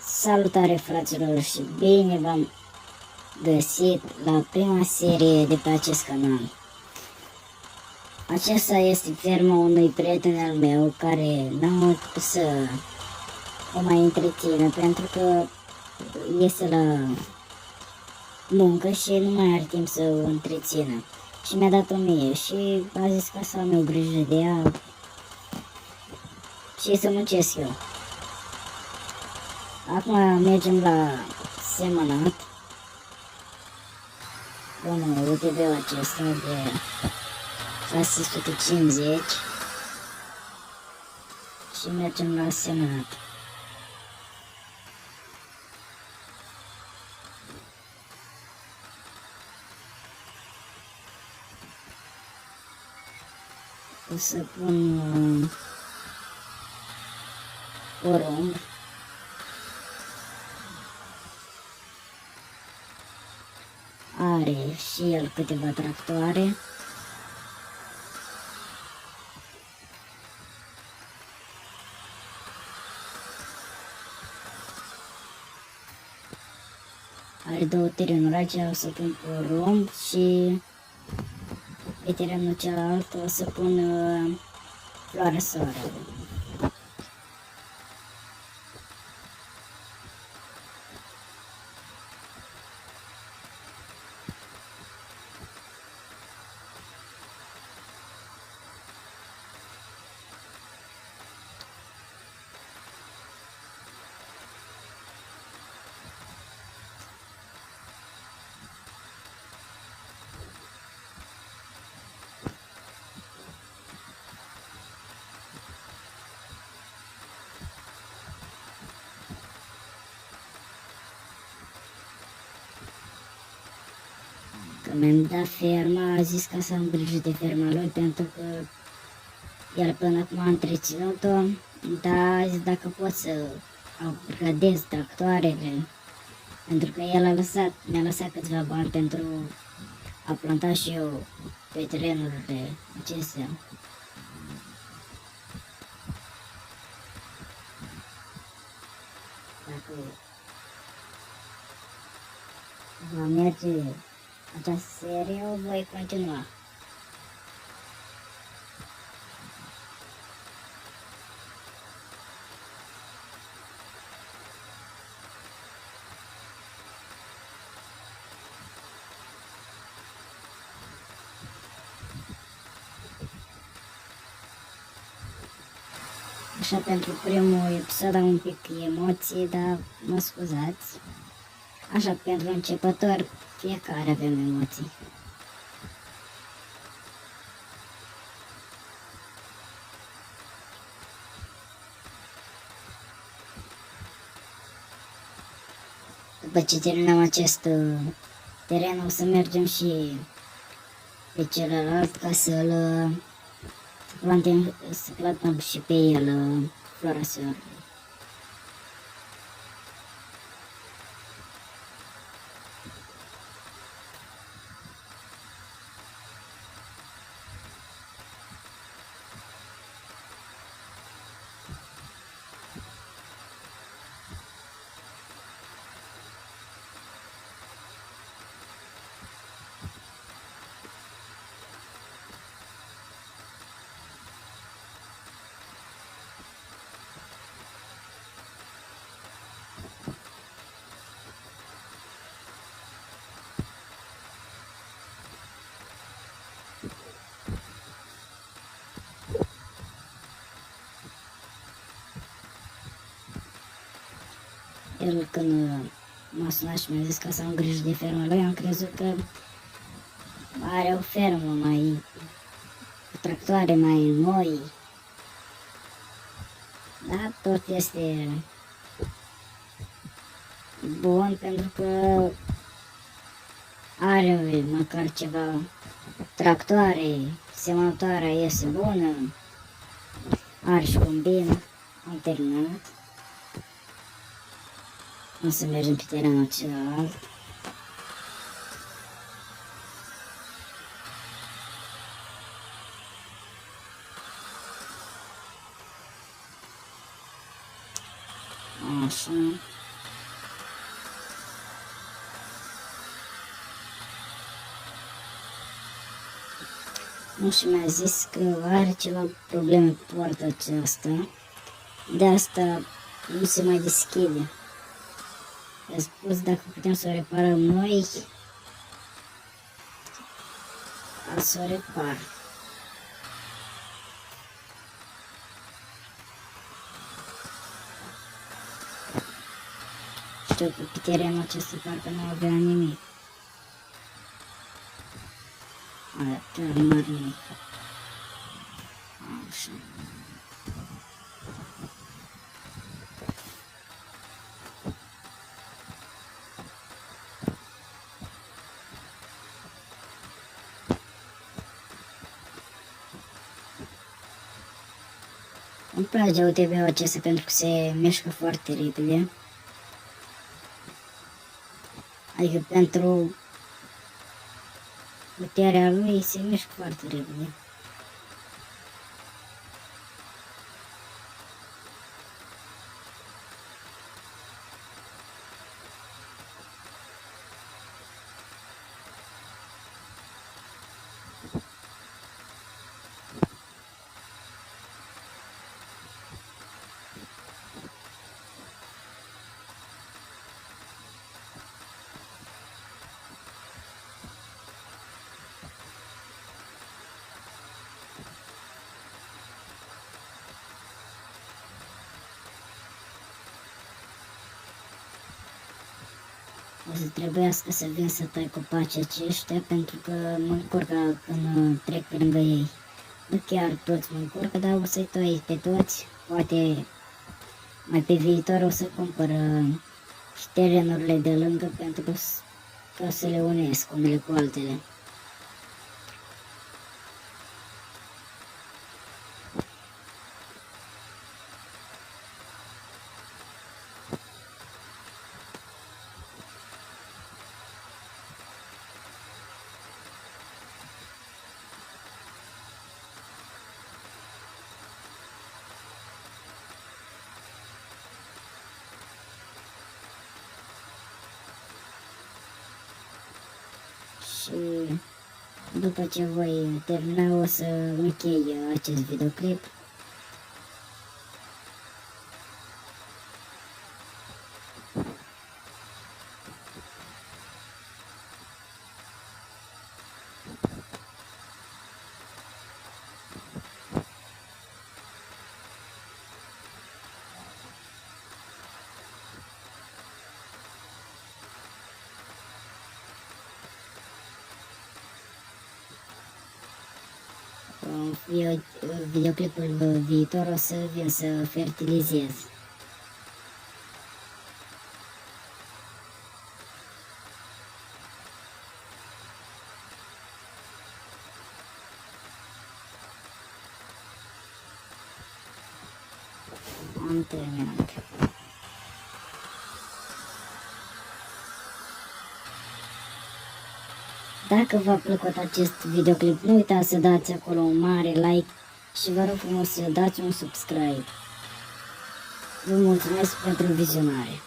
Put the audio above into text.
Salutare, fraților, și bine v-am găsit la prima serie de pe acest canal. Acesta este ferma unui prieten al meu care n-am putut să o mai întrețină pentru că iese la muncă și nu mai are timp să o întrețină. Și mi-a dat-o mie și a zis că să am eu grijă de ea și să muncesc eu. Acum mergem la semănat. Bună, UTB-ul acesta de 650 și mergem la semănat. O să pun porumb. Are și el câteva tractoare. Are două terenuri, aici o să pun porumb și pe terenul celălalt o să pun floarea soarelui. Când mi-am dat ferma, a zis ca să am grijă de ferma lui pentru că el până acum a întreținut-o, dar a zis dacă pot să upgradez tractoarele, pentru că el mi-a lăsat câțiva bani pentru a planta și eu pe terenurile acestea. Dacă va merge această serie, o voi continua. Așa, pentru primul episod am un pic emoții, dar mă scuzați. Așa, pentru începători, fiecare avem emoții. După ce terminăm acest teren, o să mergem și pe celălalt ca să-l plantăm și pe el floarea soarelui. El când m-a sunat și mi-a zis că să am grijă de ferma lui, am crezut că are o fermă mai cu tractoare mai noi, dar tot este bun pentru că are măcar ceva tractoare, semănătoarea iese bună, are și combină. Am terminat. O să mergem pe terenul celălalt. Așa. Nu, și mi-a zis că are ceva probleme cu poarta aceasta, de asta nu se mai deschide. I-a spus dacă putem să o reparăm noi, să o repar. Știu că pe terenul acesta parcă nu avea nimic. Atât, nu are nimic. Așa. Îmi place UTV-ul acesta pentru că se mișcă foarte repede. Adică pentru puterea lui se mișcă foarte repede. O să trebuiască să vin să tai copacii aceștia pentru că mă încurcă când trec pe lângă ei. Nu chiar toți mă încurcă, dar o să-i toi pe toți. Poate mai pe viitor o să cumpăr și terenurile de lângă pentru că o să le unesc unele cu altele. Și după ce voi termina o să închei acest videoclip. Videoclipul viitor o să vin să fertilizez. Am terminat. Dacă v-a plăcut acest videoclip, nu uitați să dați acolo un mare like și vă rog frumos să dați un subscribe. Vă mulțumesc pentru vizionare.